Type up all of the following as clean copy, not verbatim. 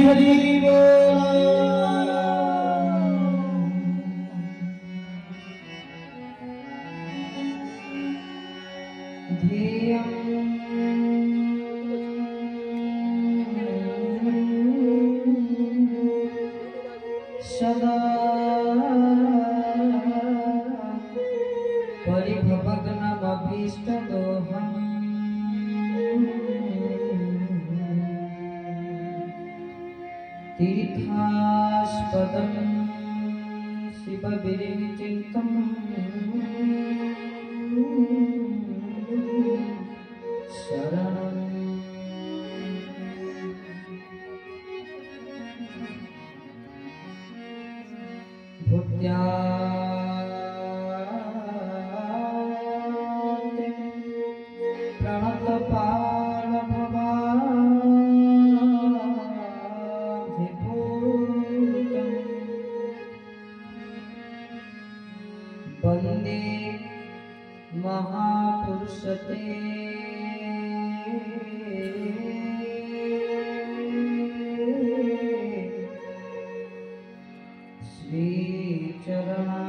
हरि बोल। सदा परिभवग्नमभीष्टदोहम् तीर्थास्पदं शिवविरिञ्चितं शरणं भूत्या वंदे महापुरुषते श्री चरणा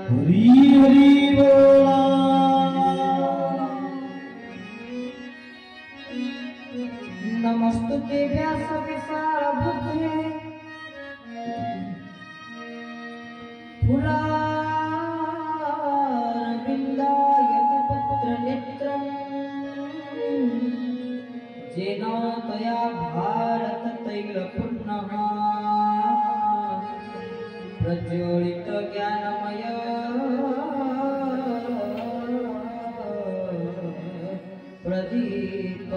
हरि हरि बोला। नमस्तुते व्यास विशालबुद्धे जेन तया भारत तैलपूर्णः प्रज्वलित ज्ञानमय प्रदीप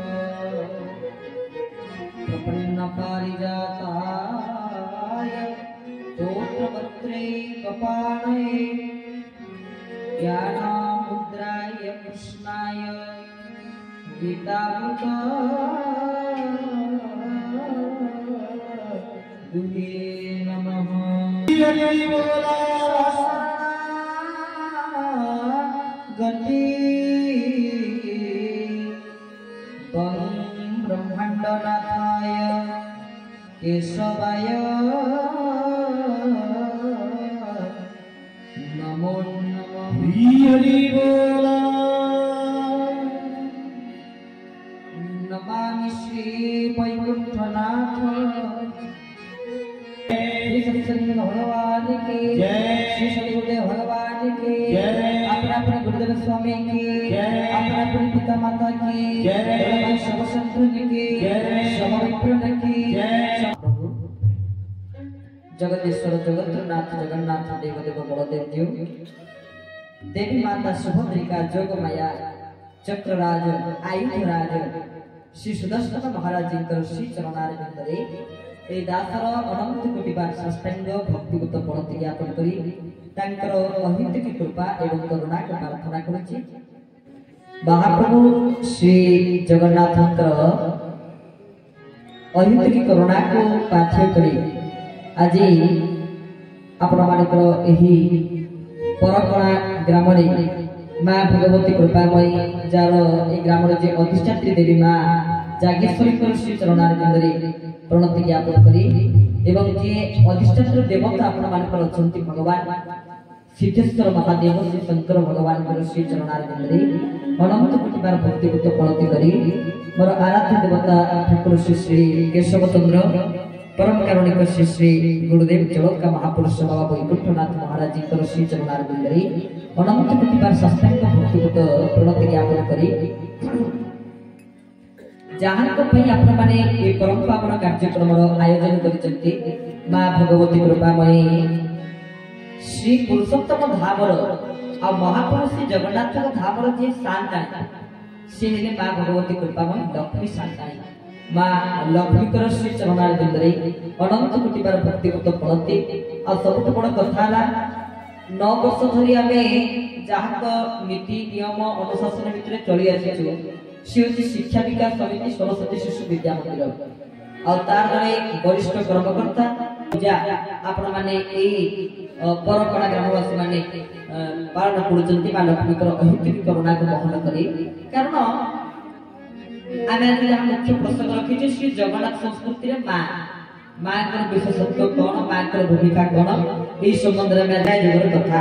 प्रपन्न पारिजाताय स्तोत्रपत्रे कपालये ज्ञानमुद्राय कृष्णाय गीतामृत गुहे नमः। हरि बोला। गति ब्रह्मांडनाथाय केशवाय नमो नमः। हरि बोला। नमामि श्री वैकुंठनाथ श्री सत्संग भगवान की जय। श्री श्री गुरुदेव भगवान की जय। अपने गुरुदेव स्वामी की जय। अपने पिता माता की जय। सब संतन की जय। सब विप्रन की जय। जगदीश्वर जगन्नाथ जगन्नाथ देव देव बलदेव जी देवी माता सुभद्रिका जोगमाया चक्रराज आयुधराज श्री सुदर्शन महाराज जी श्री चरणारविंदरे ए दासर अनंत कोटि बार साष्टांग भक्तिगत प्रणति ज्ञापन करी तांकर अहितिक कृपा एवं करुणा को प्रार्थना करुछि। महाप्रभु श्री जगन्नाथंकर अहितिक करुणा को पाथ्य करी आज आपण मानकर एही परकणा ग्राम रे माँ भगवती कृपामयी जार ए ग्राम जे अधिष्ठात्री देवी माँ जागेश्वरी श्री चरणारविंदरे प्रणति ज्ञापन करी एवं जे अधिष्ठात्री देवता आपण मानकर अछंती भगवान सिद्धेश्वर महादेव श्री शंकर भगवान श्री चरणारविंदरे अनंत कोटि बार भक्तिगत प्रणति करी मोर आराध्य देवता ठाकुर श्री श्री केशव चंद्र परम कारुणिक श्री श्री गुरुदेव चौका महापुरुष बाबा वैकुंठनाथ महाराज जी श्री चरणारविंदरे अनंत कोटि बार साष्टांग भक्तिगत प्रणति ज्ञापन करी जहाँ आपण माने ए परम पावन कार्यक्रम आयोजन करिसेंती माँ भगवती कृपामयी श्री पुरुषोत्तम धामर आ महापुरुष श्री जगन्नाथ धामर जे शांताणी से माँ भगवती कृपामयी लक्ष्मी शांताणी माँ लक्ष्मीकर श्री चरणारविंदरे अनंत कोटि बार भक्तिगत प्रणति आ सबुठ बड़ कथा 9 वर्ष धरी आमे जहाँ नीति नियम अनुशासन भितर चली आसीचु सी हूँ शिक्षा विकास समिति सरस्वती शिशु विद्या मंदिर आर जड़े वरिष्ठ कर्मकर्ता पूजा आपण मैंने परकणा ग्रामवासी मैंने पालन कर लक्ष्मीकर अहितिक करुणा को बहन करी कारण आम मुख्य प्रसंग रखीचे श्री जगन्नाथ संस्कृति माँ मां विशेषत्व कौन मां भूमिका कौन यही संबंध में अध्याय जगर कथा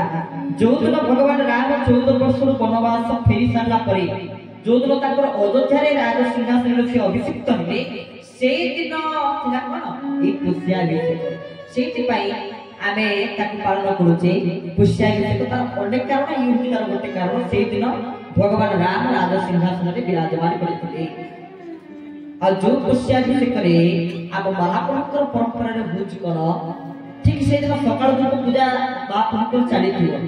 जो दिन भगवान राम 14 वर्ष वनवास फेरी सारा पर जो दिन अयोध्या राज सिंहासन से अभिषिक्त हेले से दिन थिला कौन ये पुष्याभिषेक से आमे ताकि पालन करूचे पुष्याभिषेक तार अनेक कारण ये तार गोटे कारण से दिन भगवान राम राज सिंहासन में विराजमान करथिले और जो पुष्याभिषेक रे आम महाप्रभुकर परंपरा रे भूज कर ठीक से दिन सकाळ धूप पूजा महाप्रभुकर चली थियो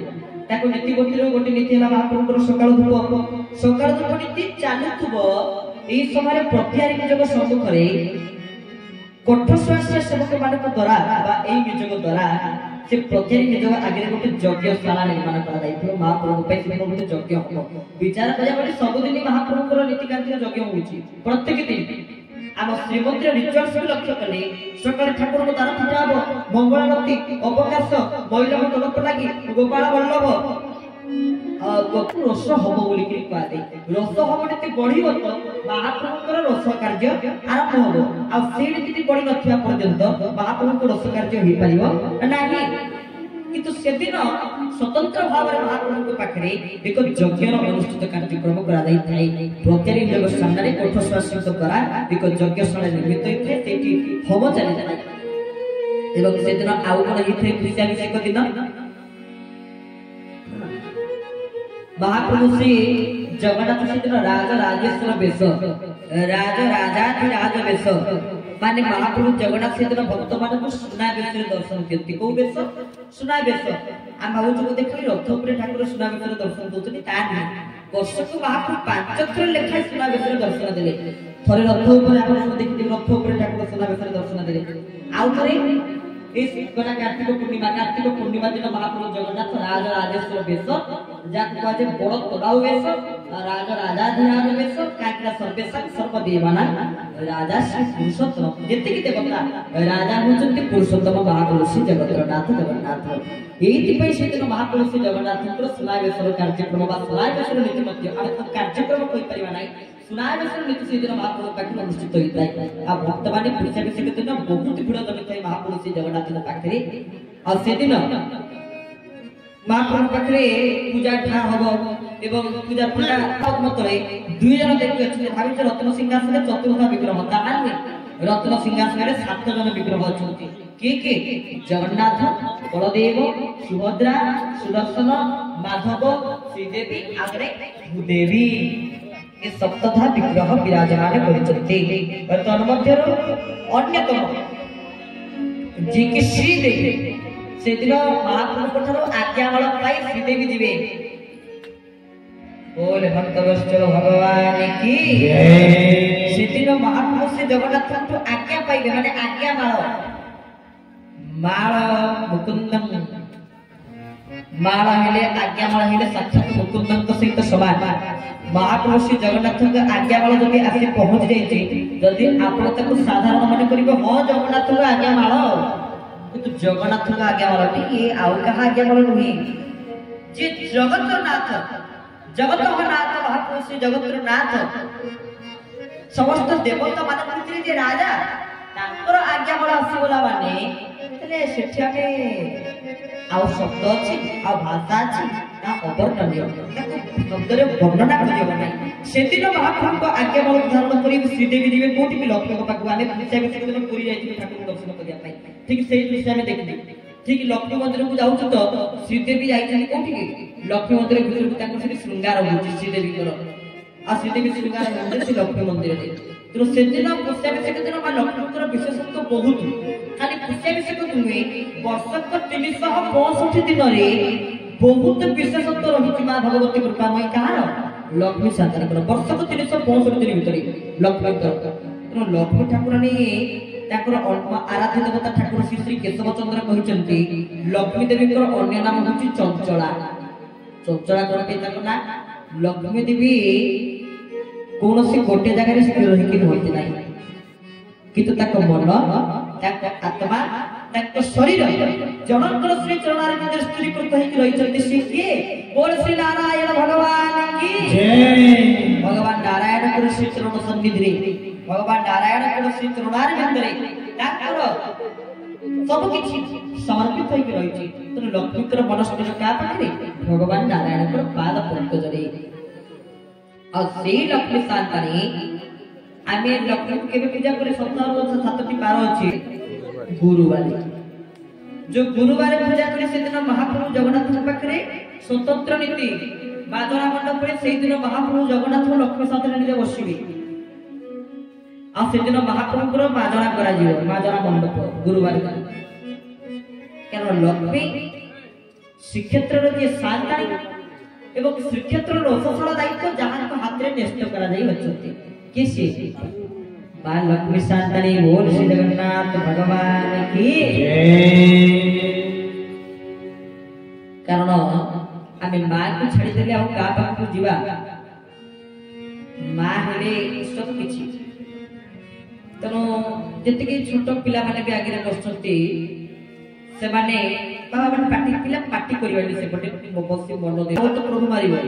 ताको नीति गोटे नीति है महाप्रभुकर सकाळ धूप नीति चालुथबो एई समय प्रत्यारी निजक सम्मुख रे कठोश्वास सेवक मानक द्वारा बा एई निजक द्वारा से प्रत्यारी निजक आगे गोटे यज्ञशाला निर्माण करा जाइथियो महाप्रभु पे से गोटे यज्ञ हो विचार करिया बडे सब दिन महाप्रभुकर नीति कार्य यज्ञ होउची प्रत्येक दिन आम श्रीमंदिर रिचुअल्स को लक्ष्य कले सकाळ ठाकुर को द्वारा पूजा हो मंगलारती अवकाश महिला तलप लागि गोपाल वल्लभ रस हम बोली कह दे रस हम नीति बढ़िबो तो महाप्रभुकर रस कार्य आरंभ हो आ से नीति बढ़ी नथिया पर्यंत महाप्रभुकर रस कार्य होई परिबो नाही किंतु से दिन स्वतंत्र भाव में महाप्रभु पाखरे एक यज्ञ अनुष्ठित कार्यक्रम करा जाई थाई प्रत्येक जग सामने कठोश्वास द्वारा एक यज्ञशाला निर्मित होइथे सेठी होम चली जाय एवं से दिन आउ कोन हिथे पुष्याभिषेक दिन महाप्रभु श्री जगन्नाथ से दिन राज राजेश्वर बेश राज राजाधिराज बेश माने महाप्रभु जगन्नाथ से दिन भक्त मान सुना बेश दर्शन करती को बेश सुना बेश हम भावुच को देखि रथ ऊपर ठाकुर सुना बेश दर्शन दोतनी ता नहीं वर्ष को महाप्रभु 5 थर लेखा सुना बेश दर्शन देले थरे रथ ऊपर आपण देखि रथ ऊपर ठाकुर सुना बेश दर्शन देले आउ थरे इस गणा कार्तिक पूर्णिमा दिन महाप्रभु जगन्नाथ राज राजेश्वर बेश जाको आज बड़ तदाउ बेश राज राजाधिराज बेश काकरा सर्वेशा सर्वदेवाना राजा श्री पुरुषोत्तम जति की देवता राजा होचंती पुरुषोत्तम महाप्रभु श्री जगन्नाथ एति पई से दिन महाप्रभु श्री जगन्नाथकर सुनावेशर कार्यक्रम बा सुनावेशर नीति मध्य आमे कार्यक्रम कोइ परिबा नै सुनावेशर नीति से दिन महाप्रभु पाखरे अनुष्ठित होइताय आ भक्त माने पुरुषाभिषेक दिन बहुत भिड़ जमिताय महाप्रभु श्री जगन्नाथ पाखरे आ से दिन महाप्रभु पाखरे पूजा ठा हबो एवं पूजा पूजा मतरे दुई जन देखि अछि भाबिछ रत्न सिंहासन चतुर्थ विग्रह ताहाने रत्न सिंहासन रे 7 जन विग्रह अछंती के जगन्नाथ बलदेव सुभद्रा सुदर्शन माधव श्रीदेवी आगरे भूदेवी ये सप्तधा विग्रह विराजमान करिसथि तन्मध्यरो अन्यतम जे कि श्रीदेवी से दिन महाप्रभु ठारो आज्ञावल पाई श्रीदेवी जीवे बोले भक्तवत्सल भगवान की जय से दिन महाप्रभु से जगन्नाथ ठाकुर आज्ञा पाइबे माने आज्ञा माळ मुकुंदम माळ हेले आज्ञा माळ हेले साक्षात मुकुंदम को सहित समान महाप्रभु श्री जगन्नाथ का आज्ञा माळ जदि आसी पहुंच जाइछि जदि आपण ताको साधारण माने करिबो हो जगन्नाथ का आज्ञा माळ किंतु जगन्नाथ का आज्ञा माळ ये आउ कहा आज्ञा माळ नहीं जे जगतनाथ जगतनाथ महाप्रभु श्री जगतनाथ समस्त देवता मान भितर जे राजा तांकर आज्ञा माळ आसी बोला माने तले सेठी आके आउ शब्द अछि आ भाषा अछि ना अवर्णनीय शब्द रे वर्णना करियो नै सेदिन महाप्रभु को आज्ञा माळ धारण करी श्रीदेवी जीवे कोठी भी लक्ष्मी को पाकु आने पूजा के दिन पुरी जाई ठाकुर दर्शन करिया पाई ठीक सेही दृश्य में देखि ठीक लक्ष्मी मंदिर को जाउ तो श्रीदेवी जाई कोठी के लक्ष्मी मंदिर भीतर को ताको से श्रृंगार होची श्रीदेवी को आ श्रीदेवी श्रृंगार मंदिर से लक्ष्मी मंदिर रे तो सेदिन पुष्याभिषेक दिन मा लक्ष्मीकर विशेषत्व बहुत खाली पुष्याभिषेक नुहे वर्षक 365 दिन रे बहुत विशेषत्व रही मां भगवती कृपामयी कहार लक्ष्मी शांतन वर्षक 365 दिन भितर लक्ष्मी लक्ष्मी ठाकुरानी ताकर आराध्य देवता ठाकुर श्री श्री केशव चंद्र कहचंती लक्ष्मी देवी अन्य नाम होची चंचला चंचला करके ताको ना लक्ष्मी देवी कौन से गोटे जगह स्थिर रही होती नहीं किंतु तक मन तक आत्मा तक शरीर जनकर श्री चरणारविंद स्थिरीकृत होई रही चलते से किए बोल श्री नारायण भगवान की जय भगवान नारायण को श्री चरण सन्निधि रे भगवान नारायण को श्री चरणारविंद रे ताकर सब किछि समर्पित होई रहिछि तो लक्ष्मीकर मनस्थिर का पाखरे भगवान नारायणकर पाद पंकजरे और सेई लक्ष्मी शांतानी आमे लक्ष्मी केबे पूजा करे सप्ताह सातटी बार अछि गुरुवार जो गुरुवार पूजा करे से दिन महाप्रभु जगन्नाथ पाखरे स्वतंत्र नीति बाजरा मंडप रे सेई दिन महाप्रभु जगन्नाथ लक्ष्मी शांतानी बसिबे आ से दिन महाप्रभुर बाजरा करा जिवो बाजरा मंडप गुरुवार कारण लक्ष्मी श्रीक्षेत्र रे शांतानी एवं श्रीक्षेत्र रसशाला दायित्व जहां हाथ रे न्यस्त करा जाई अछते किसे मां लक्ष्मी शांतानी बोल श्री जगन्नाथ भगवान की जय। कारण आमे मां को छाडी देले आ का पाखु जीवा मां हेले सब किछि तनो जति के छोट पिला माने भी आगे बसछंती से माने बाबा पाटी पिला पाटी करिवानी से बटे बसी मन दे तो प्रभु मारिबो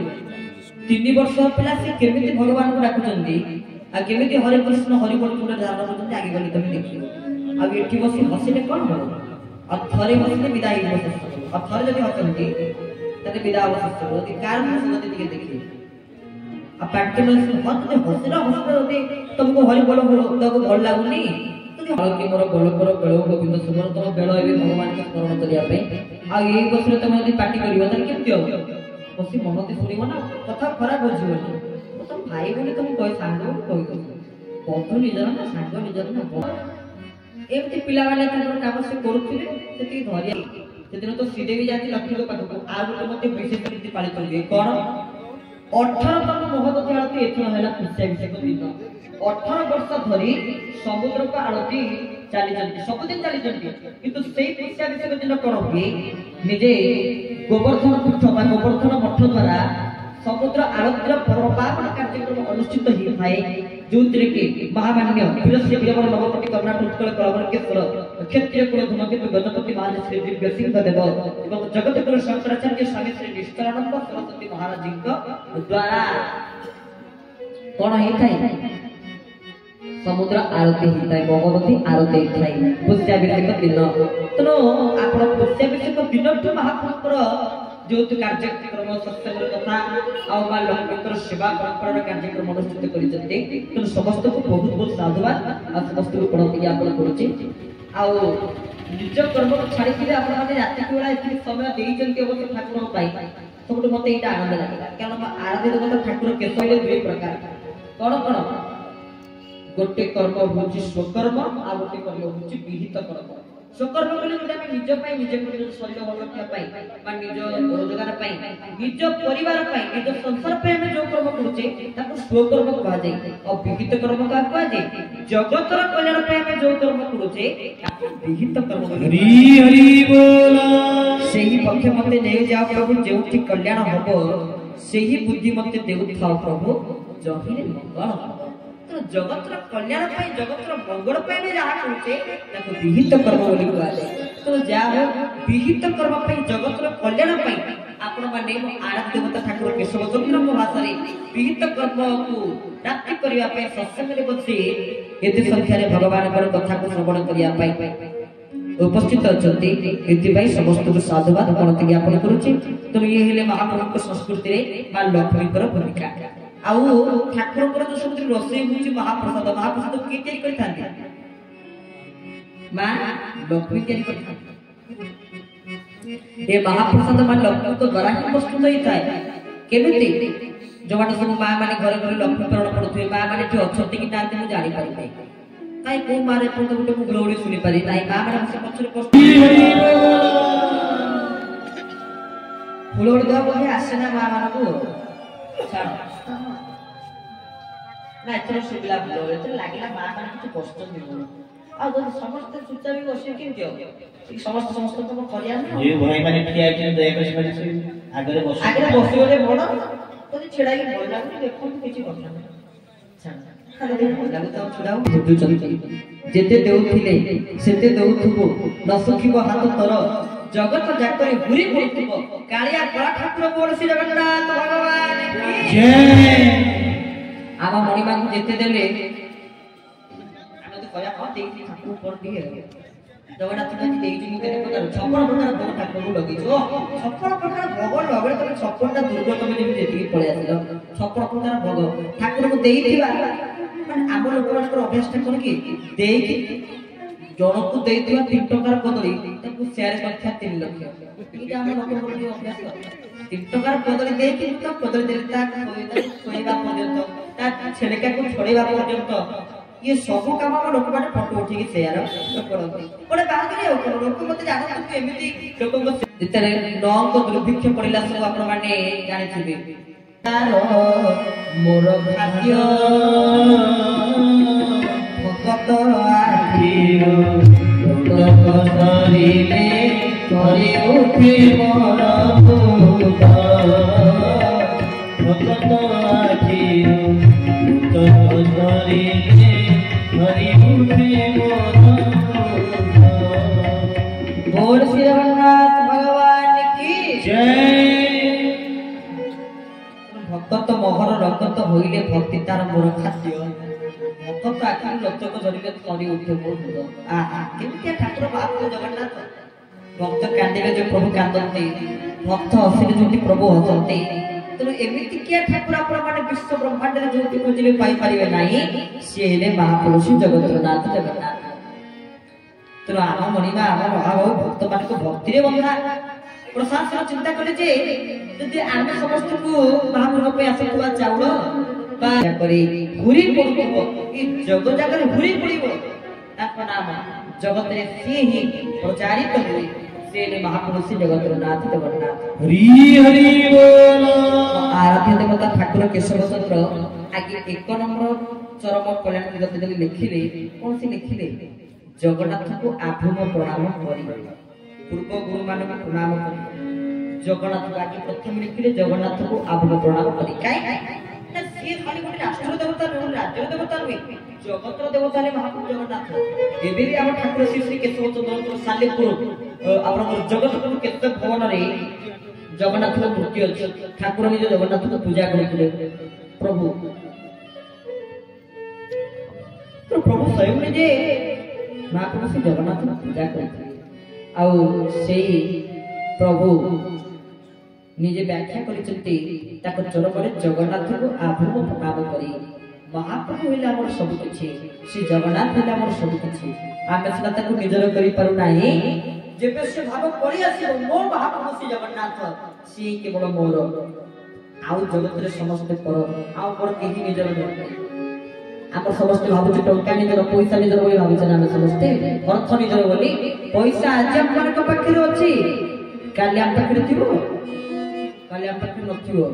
3 वर्ष पिला से केमिति भगवान को डाकुचंती आ केमिति हरे कृष्ण हरि बोल तुले धारण करचंती आगे गली तमे देखियो आ एठी बसी हसिले कोन हो आ थरे बसिले विदाई हो आ थरे जदी हसंती तते विदा हो सकतो यदि कार हसंती दिके देखियो आ पाटी में हसले हसले यदि तुमको हरि बोल तो भल लागुनी आरती मोर गोलकर बेलो गोविंद सुमर तुम बेलो एबे भगवान के स्मरण करिया पे आ एई बसरे तुम यदि पार्टी करियो त केमति हो बसी मनते सुनिबो ना कथा खराब हो जीवन तो भाई बोले तुम कोई सांग कोई तो बंधु निजर ना सांग निजर ना एमती पिला वाले तंत्र काम से करूथिले सेति धरिया सेदिन तो श्रीदेवी जाति लक्ष्मी को पाखो आ गोटे मते विशेष रीति पालित होई कोन 18 तम महोदय आरती एथन हैला पुष्य अभिषेक दिन 18 वर्ष धरी समुद्र को आरती चली जंती सबदिन चली जंती किंतु सेई पुष्य अभिषेक दिन कोन हुए निजे गोवर्धन पीठ बा गोवर्धन मठ द्वारा समुद्र आरतीर पर्व पावन कार्यक्रम अनुष्ठित ही थाए जोंतरे के महामान्य वीरश्री वीरवर नवकोटि कर्नाटक उत्कल कलवरकेश्वर क्षत्रिय कुल धनके गणपति महाराज श्री दिव्य सिंह देव एवं जगत गुरु शंकराचार्य स्वामी श्री निष्कलानंद सरस्वती महाराज जी को द्वारा कोन हे थाए समुद्र आरती हिताय भगवती आरती हिताय पुष्याभिषेक दिन तनो आपण पुष्याभिषेक दिनठु महाप्रभुर जो कार्यक्रम सत्संग कथा आ मा लक्ष्मीकर सेवा परंपरा कार्यक्रम अनुष्ठित करिसते तनो समस्त को बहुत बहुत साधुवाद आ समस्त को प्रणाम ज्ञापन करूची आ निज कर्म को छाडी के आपण माने राति बेला एति समय देई जंती अवश्य ठाकुर पाई सबटु मते एटा आनंद लागे कारण आराध्य देवता ठाकुर केसले दुई प्रकार कोन कोन गोटे कर्म होची स्वकर्म आ गोटे कर्म होची विहित कर्म स्वकर्म बोले जोटा हम निज पाई निज शरीर भल रखिया पाई बा निज रोजगार पाई निज परिवार पाई निज संसार पाई हम जो कर्म करूचे ताको स्वकर्म कहा जाय और विहित कर्म का कहा जाय जगतर कल्याण पाई हम जो कर्म करूचे ताको विहित कर्म हरि हरि बोल सेही पक्ष मते नै जाओ प्रभु जेउठी कल्याण हबो सेही बुद्धि मते देउथाओ प्रभु जहिरे मंगल तो जगतर कल्याण पाई जगतर मंगल पाई में जहा करूचे ताको विहित कर्म बोली कहा जाय तो जा हो विहित कर्म पाई जगतर कल्याण पाई आपण माने आराध्य देवता ठाकुर केशव चंद्र भाषा रे विहित कर्म को प्राप्ति करिया पे सत्संग रे बसी एते संख्या रे भगवान कर कथा को श्रवण करिया पाई उपस्थित अछंती एति भाई समस्त को साधुवाद गणति ज्ञापन करूची तो ये हेले महाप्रभु को संस्कृति रे मा लक्ष्मी कर भूमिका आउ ठाकुर को जो सब रोषे होची महाप्रसाद के तैयारी करथांती मां लक्ष्मी तैयारी करथांती ए महाप्रसाद मां लक्ष्मी को द्वारा ही प्रस्तुत होई थाए केमिति जवान सब मां माने घर घर लक्ष्मी करण पड़थुए मां माने जे अछंती कि नांती मु जानि पारि नै काई को मारे पतो गुटे मु ग्लोरी सुनि पारि नै मां माने से पछरे प्रस्तुत फुलोड़ दवा बोले आसेना मां माने को छाड़ ना एथर सुबिला बोलो एथर लागिला मां माने किछ कष्ट दिबो आ जो समस्त चुपचाप बसे केमति हो समस्त तो करिया ना ये भाई माने ठिया के दया कर से आगे बसिले बड़ तो छेड़ा के भय लागु देखो किछ कथा छाड़ खाली देखो लागु तो छुडाउ बुद्धि चलती जेते देउथिले सेते देउथुबो न सुखिबो हाथ तर जगत जाकरे घुरी घुरथुबो कालिया कला ठाकुर बोल श्री जगन्नाथ भगवान की जय आमा मणिमा को जेते देले କୟା କଣ ଦେଇକି ଠାକୁର କଣ ଦିଏ ଜଗନ୍ନାଥ କାଜି ଦେଇଛି ମୁଁ କେତେ ପ୍ରକାର 56 ପ୍ରକାର ଭୋଗ ଠାକୁରଙ୍କୁ ଲଗେଇଛୁ 56 ପ୍ରକାର ଭୋଗ ଲଗେଇ ତମେ 56ଟା ଦୁର୍ଗ ତମେ ଯେମିତି ଯେତିକି ପଳେଇ ଆସିଲ 56 ପ୍ରକାର ଭୋଗ ଠାକୁରଙ୍କୁ ଦେଇଥିବା ମାନେ ଆମ ଲୋକମାନଙ୍କର ଅଭ୍ୟାସଟା କଣ କି ଦେଇକି ଜଣକୁ ଦେଇଥିବା 3 ଟଙ୍କାର କଦଳୀ ତାକୁ ସେୟାର କରିଥିବା 3 ଲକ୍ଷ ଏଇଟା ଆମ ଲୋକଙ୍କର ଅଭ୍ୟାସ 3 ଟଙ୍କାର କଦଳୀ ଦେଇକି ତ କଦଳୀ ଦେଲେ ତା ଛୋଇବା ପର୍ଯ୍ୟନ୍ତ ତା ଛେଳିକାକୁ ଛୋଇବା ପର୍ଯ୍ୟନ୍ତ ये सब काम हम लोक माने फोटो उठी के शेयर करते बड़े बागरे लोक मते जानत कि एमिति लोक को जितरे नंग दुर्भिक्ष पड़िला सब आपण माने जानि छिबे तारो मोर भाग्य भगत आखिरो लोक शरीरे करि उठे मोर भूत भगत आखिरो लोक शरीरे बोल श्री जगन्नाथ भगवान की जय भक्त मोहर रगत होइले भक्ति तार मोर खाद्य भक्त आखि लोचक जरिके करी उठे मोर आहा केमितिया ठाकुर बाप जगन्नाथ भक्त कांदिले जो प्रभु कांदते भक्त हसिले जो प्रभु हसते तो एमिति किया ठाकुर आपण माने विश्व ब्रह्मांड रे जो खोजिले पाई परिबे नाही से हेले महापुरुष जगतनाथ जगन्नाथ तो आम मणिमा आम महाभाव भक्त मान को भक्ति रे बंधा प्रशासन चिंता करे जे यदि आमे समस्त को महाप्रभु पे आसुवा चाउल बा करे घुरी पड़ुबो ई जग जगह घुरी पड़िबो ताको नाम जगत रे से ही प्रचारित होई से महापुरुष जगतनाथ जगन्नाथ हरि हरि बोल आराध्य देवता ठाकुर केशव चंद्र आगे 1 नंबर चरम कल्याण जगत देली लिखिले कोन से लिखिले जगन्नाथ को आभूम प्रणाम करी पूर्व गुरु मान को प्रणाम करी जगन्नाथ को आगे प्रथम लिखिले जगन्नाथ को आभूम प्रणाम करी काई ना से खाली गोटे राष्ट्र देवता नो राज्य देवता नो जगतर देवता ने महाप्रभु जगन्नाथ एबे भी हम ठाकुर श्री श्री केशव चंद्र सालेपुर आपन जगतपुर केशव भवन रे जगन्नाथ को मूर्ति अछि ठाकुर निज जगन्नाथ को पूजा करथिले प्रभु तो प्रभु स्वयं जे महाप्रभु से जगन्नाथ को पूजा करथिले आ सेही प्रभु निजे व्याख्या करिसंती ताको चरमरे जगन्नाथ को आभूम प्रणाम करी महाप्रभु हेला हमर सब किछि श्री जगन्नाथ हेला हमर सब किछि आमे सला ताको निजर करि पारु नाही जेबे से भाव पड़ी आसी मो महाप्रभु श्री जगन्नाथ सी केवल मोर आउ जगत रे समस्त पर आउ पर केही निजर नहीं हम समस्त भाबु टंका निजर पैसा निजर बोली भाबु हम समस्त अर्थ निजर बोली पैसा आज हमर को पाखरे अछि काली हम पाखरे थिबो काली हम पाखरे नथिबो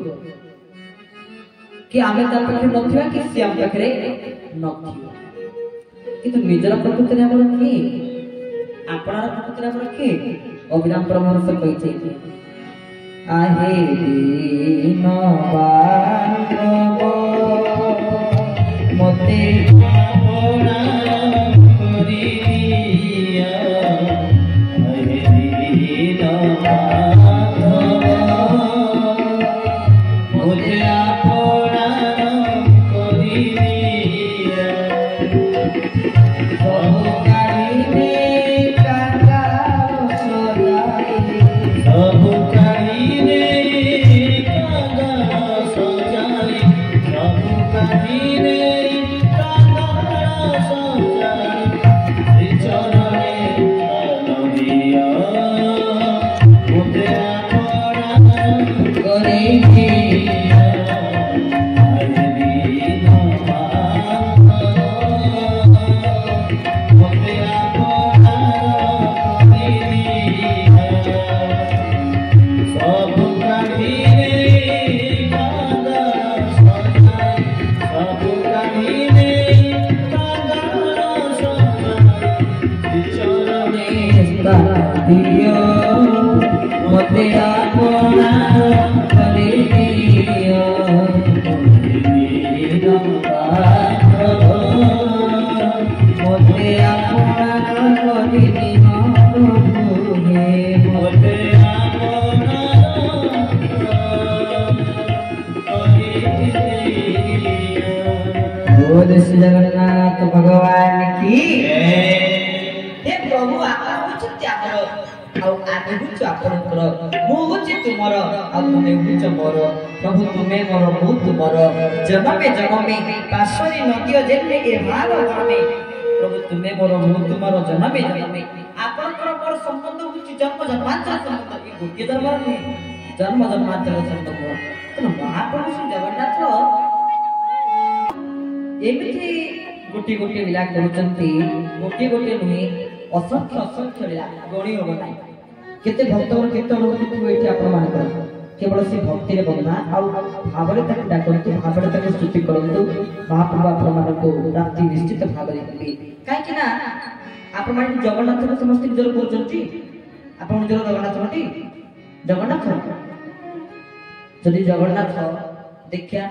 कि आमे ता पाखरे नथिबा कि से हम पाखरे नथिबो किंतु निजर प्रकृति रे हमर की आपणार प्रकृति रे हमर की अभिराम परमहंस कहिছে आहे दीन बांधव मते अपना करिया आहे दीन बांधव मते अपना करिया सब काहिनी कांगा सजाई सब काहिनी कांगा सजाई सब काहिनी मते अपना करिया मते अपना करिया मते बोल श्री जगन्नाथ भगवान की प्रभु आपण होचंती आमर आउ आमे होच आपनकर मु होची तुमर आउ तुमे होच मोर प्रभु तुमे मोर मु तुमर जन्मे जन्मे पासरी नदी जेते ए भाव गमे प्रभु तुमे मोर मु तुमर जन्मे जन्मे आपनकर मोर संबंध होची जन्म जन्मांतर संबंध ई गोटे जन्म नहीं जन्म जन्मांतर संबंध तो महाप्रभु श्री जगन्नाथ एमिति गोटी गोटी लीला करूचंती गोटी गोटी नुहे असंख्य असंख्य लीला गणी हो नाही केते भक्त और केते अनुभूति तू एठी आपण मान कर केवल से भक्ति रे बंधा आ भावरे तक डाकंतु भावरे तक स्तुति करंतु महाप्रभु आपण मान को प्राप्ति निश्चित भावरे करी काहे कि ना आपण मान जगन्नाथ को समस्त निजर करचंती आपण निजर जगन्नाथ नटी जगन्नाथ जदि जगन्नाथ देखिया